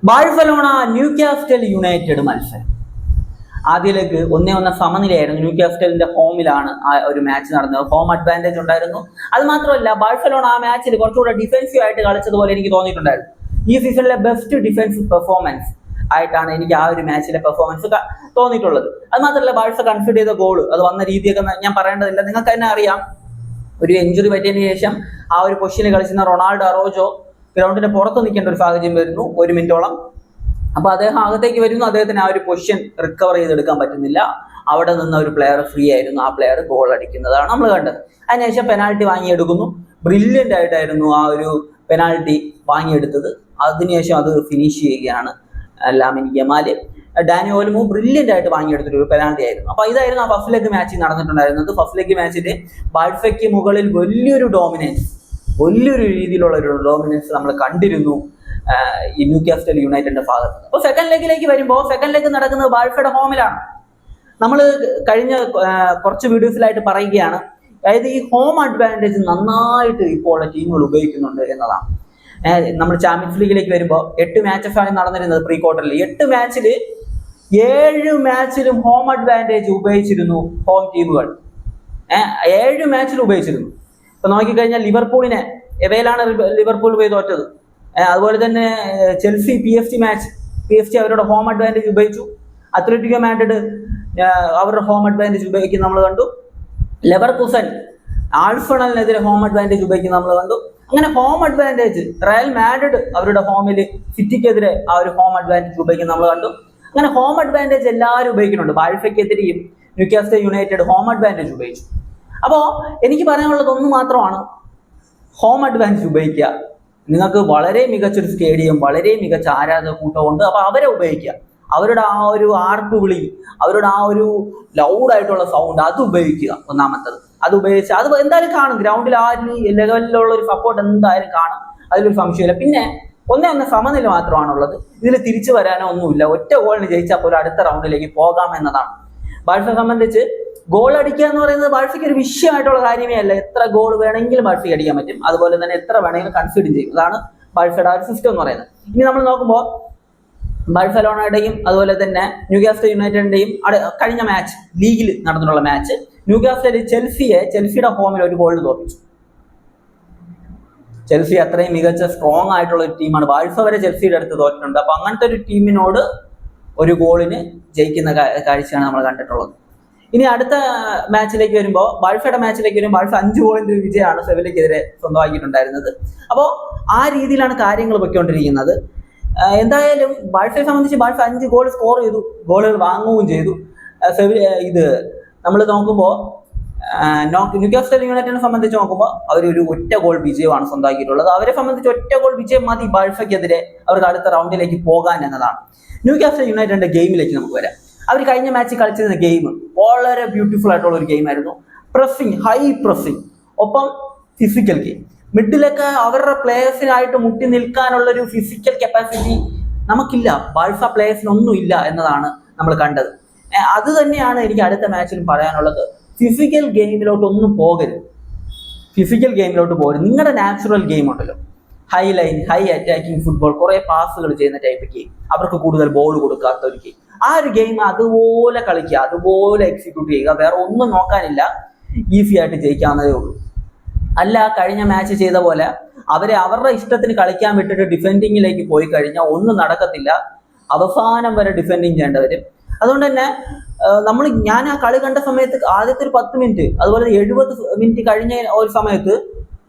Barcelona ന്യൂകാസ്റ്റൽ United മത്സരം. ആദ്യ leg 1-1 സമനിലയായിരുന്നു. ന്യൂകാസ്റ്റലിന്റെ ഹോമിലാണ് ആ ഒരു മാച്ച് നടന്നത്. ഹോം അഡ്വാൻറ്റേജ് ഉണ്ടായിരുന്നു. അത് മാത്രമല്ല, ബാഴ്സലോണ ആ മാച്ചിൽ കുറച്ചുകൂടെ ഡിഫൻസീവ് ആയിട്ട് കളിച്ചതുപോലെ എനിക്ക് തോന്നിയിട്ടുണ്ടായിരുന്നു. ഈ സീസണിലെ ബെസ്റ്റ് ഡിഫൻസ് പെർഫോമൻസ് ആയിട്ടാണ് എനിക്ക് ആ ഒരു മാച്ചിലെ പെർഫോമൻസ് തോന്നിയിട്ടുള്ളത്. അത് മാത്രമല്ല, ബാഴ്സ കൺസിഡർ ചെയ്ത ഗോൾ അത് വന്ന രീതിയൊക്കെ ഞാൻ പറയേണ്ടതില്ല, നിങ്ങൾക്ക് തന്നെ അറിയാം. ഒരു ഇഞ്ചുറി പറ്റിയതിനു ശേഷം ആ ഒരു പൊസിഷനിൽ കളിച്ചിരുന്ന റൊണാൾഡോ അറോജോ ഗ്രൗണ്ടിന്റെ പുറത്ത് നിൽക്കേണ്ട ഒരു സാഹചര്യം വരുന്നു 1 മിനിറ്റോളം. അപ്പൊ അദ്ദേഹം അകത്തേക്ക് വരുന്നു, അദ്ദേഹത്തിന് ആ ഒരു പൊസിഷൻ റിക്കവർ ചെയ്തെടുക്കാൻ പറ്റുന്നില്ല. അവിടെ നിന്ന് ഒരു പ്ലെയർ ഫ്രീ ആയിരുന്നു, ആ പ്ലെയർ ഗോൾ അടിക്കുന്നതാണ് നമ്മൾ കണ്ടത്. അതിനുശേഷം പെനാൽറ്റി വാങ്ങിയെടുക്കുന്നു. ബ്രില്യൻ്റ് ആയിട്ടായിരുന്നു ആ ഒരു പെനാൽറ്റി വാങ്ങിയെടുത്തത്. അതിനുശേഷം അത് ഫിനിഷ് ചെയ്യുകയാണ് ലാമിൻ യമാല്. ഡാനി ഓൽമോ ബ്രില്യൻ്റ് ആയിട്ട് വാങ്ങിയെടുത്തൊരു പെനാൽറ്റി ആയിരുന്നു. അപ്പൊ ഇതായിരുന്നു ആ ഫസ്റ്റ് ലെഗ് മാച്ചിൽ നടന്നിട്ടുണ്ടായിരുന്നത്. ഫസ്റ്റ് ലെഗ് മാച്ചിൽ ബാഴ്സയ്ക്ക് മുകളിൽ വലിയൊരു രീതിയിലുള്ള ഒരു ഡോമിനൻസ് നമ്മൾ കണ്ടിരുന്നു ഈ ന്യൂകാസ്റ്റൽ യുണൈറ്റഡിന്റെ ഭാഗത്ത്. അപ്പോൾ സെക്കൻഡ് ലെഗിലേക്ക് വരുമ്പോൾ, സെക്കൻഡ് ലെഗ് നടക്കുന്നത് ബാഴ്സയുടെ ഹോമിലാണ്. നമ്മൾ കഴിഞ്ഞ കുറച്ച് വീഡിയോസിലായിട്ട് പറയുകയാണ്, അതായത് ഈ ഹോം അഡ്വാൻറ്റേജ് നന്നായിട്ട് ഇപ്പോൾ ടീമുകൾ ഉപയോഗിക്കുന്നുണ്ട് എന്നതാണ്. നമ്മൾ ചാമ്പ്യൻസ് ലീഗിലേക്ക് വരുമ്പോൾ 8 മാച്ചസാണ് നടന്നിരുന്നത് പ്രീ ക്വാർട്ടറിൽ. 8 മാച്ചിൽ 7 മാച്ചിലും ഹോം അഡ്വാൻറ്റേജ് ഉപയോഗിച്ചിരുന്നു ഹോം ടീമുകൾ. 7 മാച്ചിൽ ഉപയോഗിച്ചിരുന്നു. ഇപ്പൊ നോക്കിക്കഴിഞ്ഞാൽ ലിവർപൂളിനെ എവയിലാണ് ലിവർപൂൾ പോയി തോറ്റത്. അതുപോലെ തന്നെ ചെൽസി PSG അവരുടെ ഹോം അഡ്വാൻറ്റേജ് ഉപയോഗിച്ചു. അത്ലറ്റിക്കോ മാഡ്രിഡ് അവരുടെ ഹോം അഡ്വാൻറ്റേജ് ഉപയോഗിക്കുന്ന നമ്മൾ കണ്ടു. ലെവർകുസൻ ആഴ്സണലിനെതിരെ ഹോം അഡ്വാൻറ്റേജ് ഉപയോഗിക്കുന്ന നമ്മൾ കണ്ടു. അങ്ങനെ ഹോം അഡ്വാൻറ്റേജ് റയൽ മാഡ്രിഡ് അവരുടെ ഹോമിൽ സിറ്റിക്കെതിരെ ആ ഒരു ഹോം അഡ്വാൻറ്റേജ് ഉപയോഗിക്കുന്ന നമ്മൾ കണ്ടു. അങ്ങനെ ഹോം അഡ്വാൻറ്റേജ് എല്ലാവരും ഉപയോഗിക്കുന്നുണ്ട്. ബാഴ്സയ്ക്കെതിരെയും ന്യൂകാസ്റ്റൽ യുണൈറ്റഡ് ഹോം അഡ്വാൻറ്റേജ് ഉപയോഗിച്ചു. അപ്പോൾ എനിക്ക് പറയാനുള്ളത് ഒന്ന് മാത്രമാണ്, ഹോം അഡ്വാൻറ്റേജ് ഉപയോഗിക്കുക. നിങ്ങൾക്ക് വളരെ മികച്ചൊരു സ്റ്റേഡിയം, വളരെ മികച്ച ആരാധക കൂട്ടമുണ്ട്. അപ്പോൾ അവരെ ഉപയോഗിക്കുക. അവരുടെ ആ ഒരു ആർപ്പ് വിളി, അവരുടെ ആ ഒരു ലൗഡായിട്ടുള്ള സൗണ്ട് അത് ഉപയോഗിക്കുക. ഒന്നാമത്തത് അത് ഉപയോഗിച്ച് അത് എന്തായാലും കാണും. ഗ്രൗണ്ടിൽ ആ ലെവലിലുള്ള ഒരു സപ്പോർട്ട് എന്തായാലും കാണും, അതിലൊരു സംശയമില്ല. പിന്നെ 1-1 സമനില മാത്രമാണുള്ളത്. ഇതിൽ തിരിച്ചു വരാനോ ഒന്നുമില്ല. ഒറ്റ ഗോളിന് ജയിച്ചാൽ പോലും അടുത്ത റൗണ്ടിലേക്ക് പോകാം എന്നതാണ്. ബാഴ്സയെ സംബന്ധിച്ച് ഗോൾ അടിക്കുക എന്ന് പറയുന്നത് ബാഴ്സയ്ക്ക് ഒരു വിഷയമായിട്ടുള്ള കാര്യമേ അല്ല. എത്ര ഗോൾ വേണമെങ്കിലും ബാഴ്സയ്ക്ക് അടിക്കാൻ പറ്റും. അതുപോലെ തന്നെ എത്ര വേണമെങ്കിലും കൺസിഡർ ചെയ്യും. അതാണ് ബാഴ്സയുടെ ആ ഒരു സിസ്റ്റം എന്ന് പറയുന്നത്. ഇനി നമ്മൾ നോക്കുമ്പോൾ ബാഴ്സലോണയുടെയും അതുപോലെ തന്നെ ന്യൂകാസ്റ്റൽ യുണൈറ്റഡിന്റെയും കഴിഞ്ഞ മാച്ച്, ലീഗിൽ നടന്നിട്ടുള്ള മാച്ച്, ന്യൂകാസ്റ്റൽ ചെൽസിയുടെ ഹോമിൽ ഒരു ഗോളിന് തോൽപ്പിച്ചു. ചെൽസി അത്രയും മികച്ച സ്ട്രോങ് ആയിട്ടുള്ള ഒരു ടീമാണ്. ബാഴ്സ വരെ ചെൽസിയുടെ അടുത്ത് തോറ്റിട്ടുണ്ട്. അപ്പൊ അങ്ങനത്തെ ഒരു ടീമിനോട് ഒരു ഗോളിന് ജയിക്കുന്ന കാഴ്ചയാണ് നമ്മൾ കണ്ടിട്ടുള്ളത്. ഇനി അടുത്ത മാച്ചിലേക്ക് വരുമ്പോൾ, ബാഴ്സയുടെ മാച്ചിലേക്ക് വരുമ്പോൾ ബാഴ്സ 5 ഗോളിന്റെ വിജയമാണ് സെവില്ലയ്ക്കെതിരെ സ്വന്തമാക്കിയിട്ടുണ്ടായിരുന്നത്. അപ്പോൾ ആ രീതിയിലാണ് കാര്യങ്ങൾ പൊയ്ക്കൊണ്ടിരിക്കുന്നത്. എന്തായാലും ബാഴ്സയെ സംബന്ധിച്ച് ബാഴ്സ 5 ഗോൾ സ്കോർ ചെയ്തു, ഗോളുകൾ വാങ്ങുകയും ചെയ്തു. ഇത് നമ്മൾ നോക്കുമ്പോൾ ന്യൂകാസ്റ്റൽ യുണൈറ്റഡിനെ സംബന്ധിച്ച് നോക്കുമ്പോൾ അവരൊരു ഒറ്റ ഗോൾ വിജയമാണ് സ്വന്തമാക്കിയിട്ടുള്ളത്. അവരെ സംബന്ധിച്ച് ഒറ്റ ഗോൾ വിജയം മതി ബാഴ്സയ്ക്കെതിരെ അവർക്ക് അടുത്ത റൗണ്ടിലേക്ക് പോകാൻ എന്നതാണ്. ന്യൂകാസ്റ്റൽ യുണൈറ്റഡിന്റെ ഗെയിമിലേക്ക് നമുക്ക് വരാം. അവർ കഴിഞ്ഞ മാച്ചിൽ കളിച്ചിരുന്ന ഗെയിം വളരെ ബ്യൂട്ടിഫുൾ ആയിട്ടുള്ള ഒരു ഗെയിം ആയിരുന്നു. പ്രസ്സിങ്, ഹൈ പ്രസ്സിങ്, ഒപ്പം ഫിസിക്കൽ ഗെയിം. മിഡിലൊക്കെ അവരുടെ പ്ലേയേഴ്സിനായിട്ട് മുട്ടി നിൽക്കാനുള്ള ഒരു ഫിസിക്കൽ കപ്പാസിറ്റി നമുക്കില്ല, ബാഴ്സ പ്ലേയേഴ്സിനൊന്നും ഇല്ല എന്നതാണ് നമ്മൾ കണ്ടത്. അത് തന്നെയാണ് എനിക്ക് അടുത്ത മാച്ചിലും പറയാനുള്ളത്. ഫിസിക്കൽ ഗെയിമിലോട്ടൊന്നും പോകരുത്. നിങ്ങളുടെ നാച്ചുറൽ ഗെയിം ഉണ്ടല്ലോ, high line, high attacking football, കുറെ പാസുകൾ ചെയ്യുന്ന ടൈപ്പ് ഗെയിം, അവർക്ക് കൂടുതൽ ബോൾ കൊടുക്കാത്ത ഒരു ഗെയിം, ആ ഒരു ഗെയിം അതുപോലെ കളിക്കുക, അതുപോലെ എക്സിക്യൂട്ട് ചെയ്യുക. വേറെ ഒന്നും നോക്കാനില്ല, ഈസി ആയിട്ട് ജയിക്കാവുന്നതേ ഉള്ളൂ. അല്ല കഴിഞ്ഞ മാച്ച് ചെയ്ത പോലെ അവരെ അവരുടെ ഇഷ്ടത്തിന് കളിക്കാൻ വിട്ടിട്ട് ഡിഫെൻഡിങ്ങിലേക്ക് പോയി കഴിഞ്ഞാൽ ഒന്നും നടക്കത്തില്ല. അവസാനം വരെ ഡിഫെൻഡിങ് ചെയ്യേണ്ടവരും. അതുകൊണ്ട് തന്നെ ഞാൻ ആ കളി കണ്ട സമയത്ത് ആദ്യത്തെ ഒരു 10 മിനിറ്റ്, അതുപോലെ 70 മിനിറ്റ് കഴിഞ്ഞ ഒരു സമയത്ത്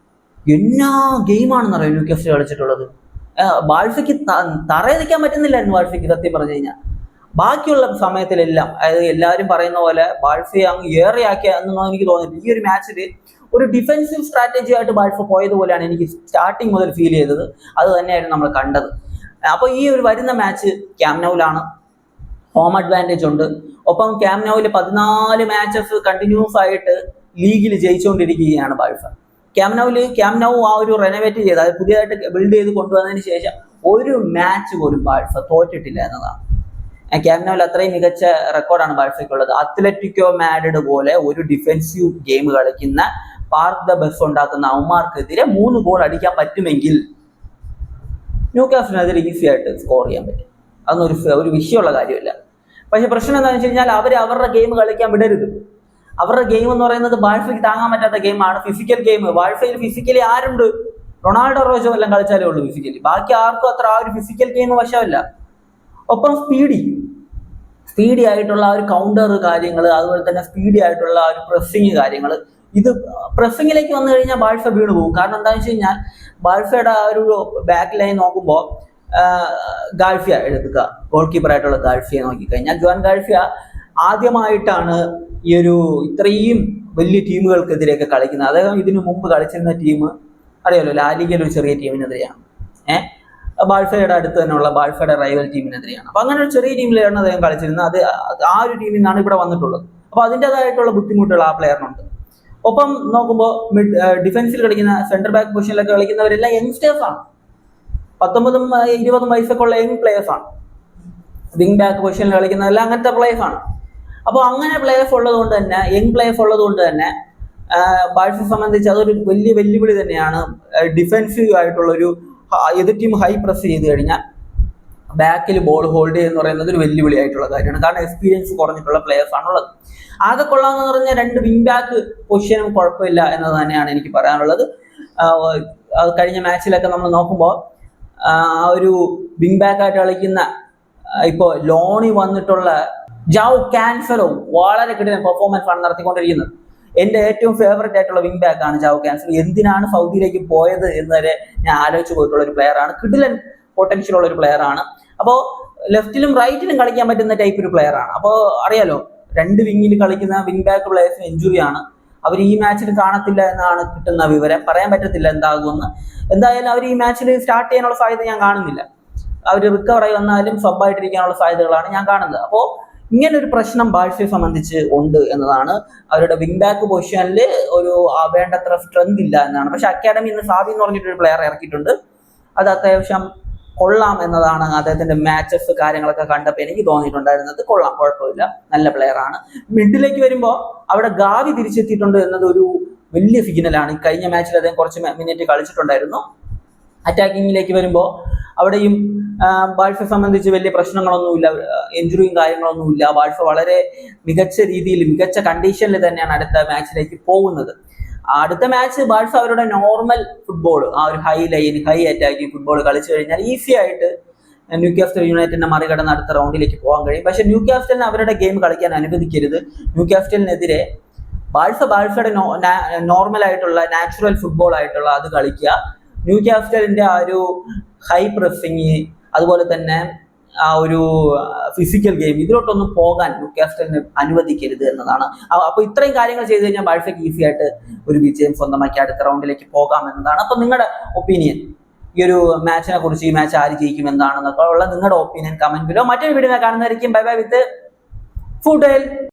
എന്നാ ഗെയിമാണെന്ന് അറിയാം ന്യൂകാസ്റ്റൽ കളിച്ചിട്ടുള്ളത്. ബാഴ്സയ്ക്ക് തറയെ നിൽക്കാൻ പറ്റുന്നില്ലായിരുന്നു ബാഴ്സയ്ക്ക് സത്യം പറഞ്ഞു കഴിഞ്ഞാൽ. ബാക്കിയുള്ള സമയത്തിലെല്ലാം, അതായത് എല്ലാവരും പറയുന്ന പോലെ ബാഴ്സയെ അങ്ങ് ഏറെയാക്കിയ എന്നൊന്നും എനിക്ക് തോന്നിയിട്ടില്ല. ഈ ഒരു മാച്ചിൽ ഒരു ഡിഫെൻസീവ് സ്ട്രാറ്റജി ആയിട്ട് ബാഴ്സ പോയതുപോലെയാണ് എനിക്ക് സ്റ്റാർട്ടിങ് മുതൽ ഫീൽ ചെയ്തത്. അത് തന്നെയായിരുന്നു നമ്മൾ കണ്ടത്. അപ്പോൾ ഈ ഒരു വരുന്ന മാച്ച് ക്യാമ്പ് നൗവിലാണ്, ഹോം അഡ്വാൻറ്റേജ് ഉണ്ട്. ഒപ്പം ക്യാമ്പ് നൗവിൽ 14 മാച്ചസ് കണ്ടിന്യൂസ് ആയിട്ട് ലീഗിൽ ജയിച്ചുകൊണ്ടിരിക്കുകയാണ് ബാഴ്സ. ക്യാമ്പ് നൗ ആ ഒരു റെനോവേറ്റ് ചെയ്ത്, അത് പുതിയതായിട്ട് ബിൽഡ് ചെയ്ത് കൊണ്ടുവന്നതിന് ശേഷം ഒരു മാച്ച് പോലും ബാഴ്സ തോറ്റിട്ടില്ല എന്നതാണ്. ക്യാമ്പ് നൗവിൽ അത്രയും മികച്ച റെക്കോർഡാണ് ബാഴ്സയ്ക്കുള്ളത്. അത്ലറ്റിക്കോ മാഡ്രിഡ് പോലെ ഒരു ഡിഫെൻസീവ് ഗെയിം കളിക്കുന്ന, പാർക്ക് ദ ബസ് ഉണ്ടാക്കുന്ന അവന്മാർക്കെതിരെ 3 ഗോൾ അടിക്കാൻ പറ്റുമെങ്കിൽ ന്യൂ കാസ്റ്റിനെതിരെ ഈസി ആയിട്ട് സ്കോർ ചെയ്യാൻ പറ്റും. അതൊന്നും ഒരു വിഷയമുള്ള കാര്യമില്ല. പക്ഷെ പ്രശ്നം എന്താണെന്ന് വെച്ച് കഴിഞ്ഞാൽ അവരുടെ ഗെയിം കളിക്കാൻ വിടരുത്. അവരുടെ ഗെയിം എന്ന് പറയുന്നത് ബാഴ്സയ്ക്ക് താങ്ങാൻ പറ്റാത്ത ഗെയിമാണ്, ഫിസിക്കൽ ഗെയിം. ബാഴ്സയിൽ ഫിസിക്കലി ആരുണ്ട്? റൊണാൾഡോ റോജോ എല്ലാം കളിച്ചാലേ ഉള്ളൂ ഫിസിക്കലി. ബാക്കി ആർക്കും അത്ര ആ ഒരു ഫിസിക്കൽ ഗെയിം വശമില്ല. ഒപ്പം സ്പീഡി ആയിട്ടുള്ള ആ ഒരു കൗണ്ടർ കാര്യങ്ങൾ, അതുപോലെ തന്നെ സ്പീഡി ആയിട്ടുള്ള ആ ഒരു പ്രസ്സിങ് കാര്യങ്ങൾ. ഇത് പ്രസ്സിങ്ങിലേക്ക് വന്നു കഴിഞ്ഞാൽ ബാഴ്സ വീണ് പോകും. കാരണം എന്താണെന്ന് വെച്ച് കഴിഞ്ഞാൽ ബാഴ്സയുടെ ആ ഒരു ബാക്ക് ലൈൻ നോക്കുമ്പോൾ ഗാൾഫിയ എടുക്കുക, ഗോൾ കീപ്പറായിട്ടുള്ള ഗാൾഫിയെ നോക്കിക്കഴിഞ്ഞാൽ ജോൻ ഗാൾഫിയ ആദ്യമായിട്ടാണ് ഈ ഒരു ഇത്രയും വലിയ ടീമുകൾക്കെതിരെയൊക്കെ കളിക്കുന്നത്. അദ്ദേഹം ഇതിനു മുമ്പ് കളിച്ചിരുന്ന ടീം അറിയാലോ, ലാലിഗയിൽ ഒരു ചെറിയ ടീമിനെതിരെയാണ്, ബാഴ്സയുടെ അടുത്ത് തന്നെയുള്ള ബാഴ്സയുടെ റൈവൽ ടീമിനെതിരെയാണ്. അപ്പൊ അങ്ങനെ ഒരു ചെറിയ ടീമിലാണ് അദ്ദേഹം കളിച്ചിരുന്നത്. ആ ഒരു ടീമിൽ നിന്നാണ് ഇവിടെ വന്നിട്ടുള്ളത്. അപ്പൊ അതിൻ്റെതായിട്ടുള്ള ബുദ്ധിമുട്ടുകൾ ആ പ്ലെയറിനുണ്ട്. ഒപ്പം നോക്കുമ്പോൾ ഡിഫൻസിൽ കളിക്കുന്ന സെന്റർ ബാക്ക് പൊസിഷനിലൊക്കെ കളിക്കുന്നവരെല്ലാം യങ്സ്റ്റേഴ്സ് ആണ്. 19-20 വയസ്സൊക്കെ ഉള്ള യങ് പ്ലേയേഴ്സ് ആണ്. വിങ് ബാക്ക് പൊസിഷനിൽ കളിക്കുന്നതെല്ലാം അങ്ങനത്തെ പ്ലേയേഴ്സ് ആണ്. അപ്പോൾ അങ്ങനെ പ്ലേയേഴ്സ് ഉള്ളത് കൊണ്ട് തന്നെ, യങ് പ്ലേയേഴ്സ് ഉള്ളത് കൊണ്ട് തന്നെ ബാഴ്സയെ സംബന്ധിച്ച് അതൊരു വലിയ വെല്ലുവിളി തന്നെയാണ്. ഡിഫെൻസീവ് ആയിട്ടുള്ളൊരു എതിർ ടീം ഹൈ പ്രസ് ചെയ്ത് കഴിഞ്ഞാൽ ബാക്കിൽ ബോൾ ഹോൾഡ് ചെയ്യുക എന്ന് പറയുന്നത് ഒരു വെല്ലുവിളി ആയിട്ടുള്ള കാര്യമാണ്. കാരണം എക്സ്പീരിയൻസ് കുറഞ്ഞിട്ടുള്ള പ്ലേയേഴ്സ് ആണുള്ളത്. ആകെ കൊള്ളാമെന്ന് പറഞ്ഞാൽ 2 വിങ് ബാക്ക് പൊസിഷനും കുഴപ്പമില്ല എന്നത് തന്നെയാണ് എനിക്ക് പറയാനുള്ളത്. കഴിഞ്ഞ മാച്ചിലൊക്കെ നമ്മൾ നോക്കുമ്പോൾ ആ ഒരു വിങ് ബാക്ക് ആയിട്ട് കളിക്കുന്ന ഇപ്പോൾ ലോണി വന്നിട്ടുള്ള ജാവോ ക്യാൻസലോ വളരെ കിടിലൻ പെർഫോമൻസ് ആണ് നടത്തിക്കൊണ്ടിരിക്കുന്നത്. എൻ്റെ ഏറ്റവും ഫേവറേറ്റ് ആയിട്ടുള്ള വിങ് ബാക്ക് ആണ് ജാവോ ക്യാൻസലോ. എന്തിനാണ് സൗദിയിലേക്ക് പോയത് എന്ന് വരെ ഞാൻ ആലോചിച്ച് പോയിട്ടുള്ള ഒരു പ്ലെയർ ആണ്. കിടിലൻ പൊട്ടൻഷ്യൽ ഉള്ള ഒരു പ്ലെയർ ആണ്. അപ്പോൾ ലെഫ്റ്റിലും റൈറ്റിലും കളിക്കാൻ പറ്റുന്ന ടൈപ്പ് ഒരു പ്ലെയർ ആണ്. അപ്പോൾ അറിയാലോ, 2 വിങ്ങിൽ കളിക്കുന്ന വിങ് ബാക്ക് പ്ലെയേഴ്സിന് ഇഞ്ചുറിയാണ്. അവർ ഈ മാച്ചിൽ കാണത്തില്ല എന്നാണ് കിട്ടുന്ന വിവരം. പറയാൻ പറ്റത്തില്ല എന്താകുമെന്ന്. എന്തായാലും അവർ ഈ മാച്ചിൽ സ്റ്റാർട്ട് ചെയ്യാനുള്ള സാധ്യത ഞാൻ കാണുന്നില്ല. അവർ റിക്കവർ ആയി വന്നാലും സബ്ബായിട്ടിരിക്കാനുള്ള സാധ്യതകളാണ് ഞാൻ കാണുന്നത്. അപ്പോൾ ഇങ്ങനെ ഒരു പ്രശ്നം ബാഴ്സയെ സംബന്ധിച്ച് ഉണ്ട് എന്നതാണ്. അവരുടെ വിങ് ബാക്ക് പൊസിഷനിൽ ഒരു വേണ്ടത്ര സ്ട്രെങ്ത് ഇല്ല എന്നാണ്. പക്ഷെ അക്കാഡമി ഇന്ന് സാബി എന്ന് പറഞ്ഞിട്ടൊരു പ്ലെയർ ഇറക്കിയിട്ടുണ്ട്. അത് അത്യാവശ്യം കൊള്ളാം എന്നതാണ്. അദ്ദേഹത്തിന്റെ മാച്ചസ് കാര്യങ്ങളൊക്കെ കണ്ടപ്പോൾ എനിക്ക് തോന്നിയിട്ടുണ്ടായിരുന്നത് കൊള്ളാം, കുഴപ്പമില്ല, നല്ല പ്ലെയർ ആണ്. മിഡിലേക്ക് വരുമ്പോൾ അവിടെ ഗാവി തിരിച്ചെത്തിയിട്ടുണ്ട് എന്നത് ഒരു വലിയ സിഗ്നലാണ്. കഴിഞ്ഞ മാച്ചിൽ അദ്ദേഹം കുറച്ച് മിനിറ്റ് കളിച്ചിട്ടുണ്ടായിരുന്നു. അറ്റാക്കിങ്ങിലേക്ക് വരുമ്പോൾ അവിടെയും ബാഴ്സയെ സംബന്ധിച്ച് വലിയ പ്രശ്നങ്ങളൊന്നുമില്ല, ഇഞ്ചുറിയും കാര്യങ്ങളൊന്നുമില്ല. ബാഴ്സ വളരെ മികച്ച രീതിയിൽ, മികച്ച കണ്ടീഷനിൽ തന്നെയാണ് അടുത്ത മാച്ചിലേക്ക് പോകുന്നത്. അടുത്ത മാച്ച് ബാഴ്സ അവരുടെ നോർമൽ ഫുട്ബോൾ, ആ ഒരു high line, high attacking football കളിച്ചു കഴിഞ്ഞാൽ ഈസി ആയിട്ട് ന്യൂകാസ്റ്റൽ യുണൈറ്റഡിനെ മറികടന്ന് അടുത്ത റൗണ്ടിലേക്ക് പോകാൻ കഴിയും. പക്ഷെ ന്യൂകാസ്റ്റലിന് അവരുടെ ഗെയിം കളിക്കാൻ അനുവദിക്കരുത്. ന്യൂകാസ്റ്റലിനെതിരെ ബാഴ്സയുടെ നോർമൽ ആയിട്ടുള്ള നാച്ചുറൽ ഫുട്ബോൾ ആയിട്ടുള്ള അത് കളിക്കുക. ന്യൂകാസ്റ്റലിന്റെ ആ ഒരു ഹൈ പ്രസ്സിങ്, അതുപോലെ തന്നെ ആ ഒരു ഫിസിക്കൽ ഗെയിം, ഇതിലോട്ടൊന്നും പോകാൻ ന്യൂകാസ്റ്റലിന് അനുവദിക്കരുത് എന്നതാണ്. അപ്പൊ ഇത്രയും കാര്യങ്ങൾ ചെയ്തു കഴിഞ്ഞാൽ ബാഴ്സയ്ക്ക് ഈസി ആയിട്ട് ഒരു വിജയം സ്വന്തമാക്കി അടുത്ത റൗണ്ടിലേക്ക് പോകാം എന്നതാണ്. അപ്പൊ നിങ്ങളുടെ ഒപ്പീനിയൻ ഈ ഒരു മാച്ചിനെ കുറിച്ച്, ഈ മാച്ച് ആര് ജയിക്കും എന്താണെന്നൊക്കെ ഉള്ള നിങ്ങളുടെ ഒപ്പീനിയൻ കമന്റ് ബിലോ. മറ്റൊരു വീഡിയോ കാണുന്നതായിരിക്കും. ബൈ ബൈ വിത്ത് ഫുട്ബോൾ.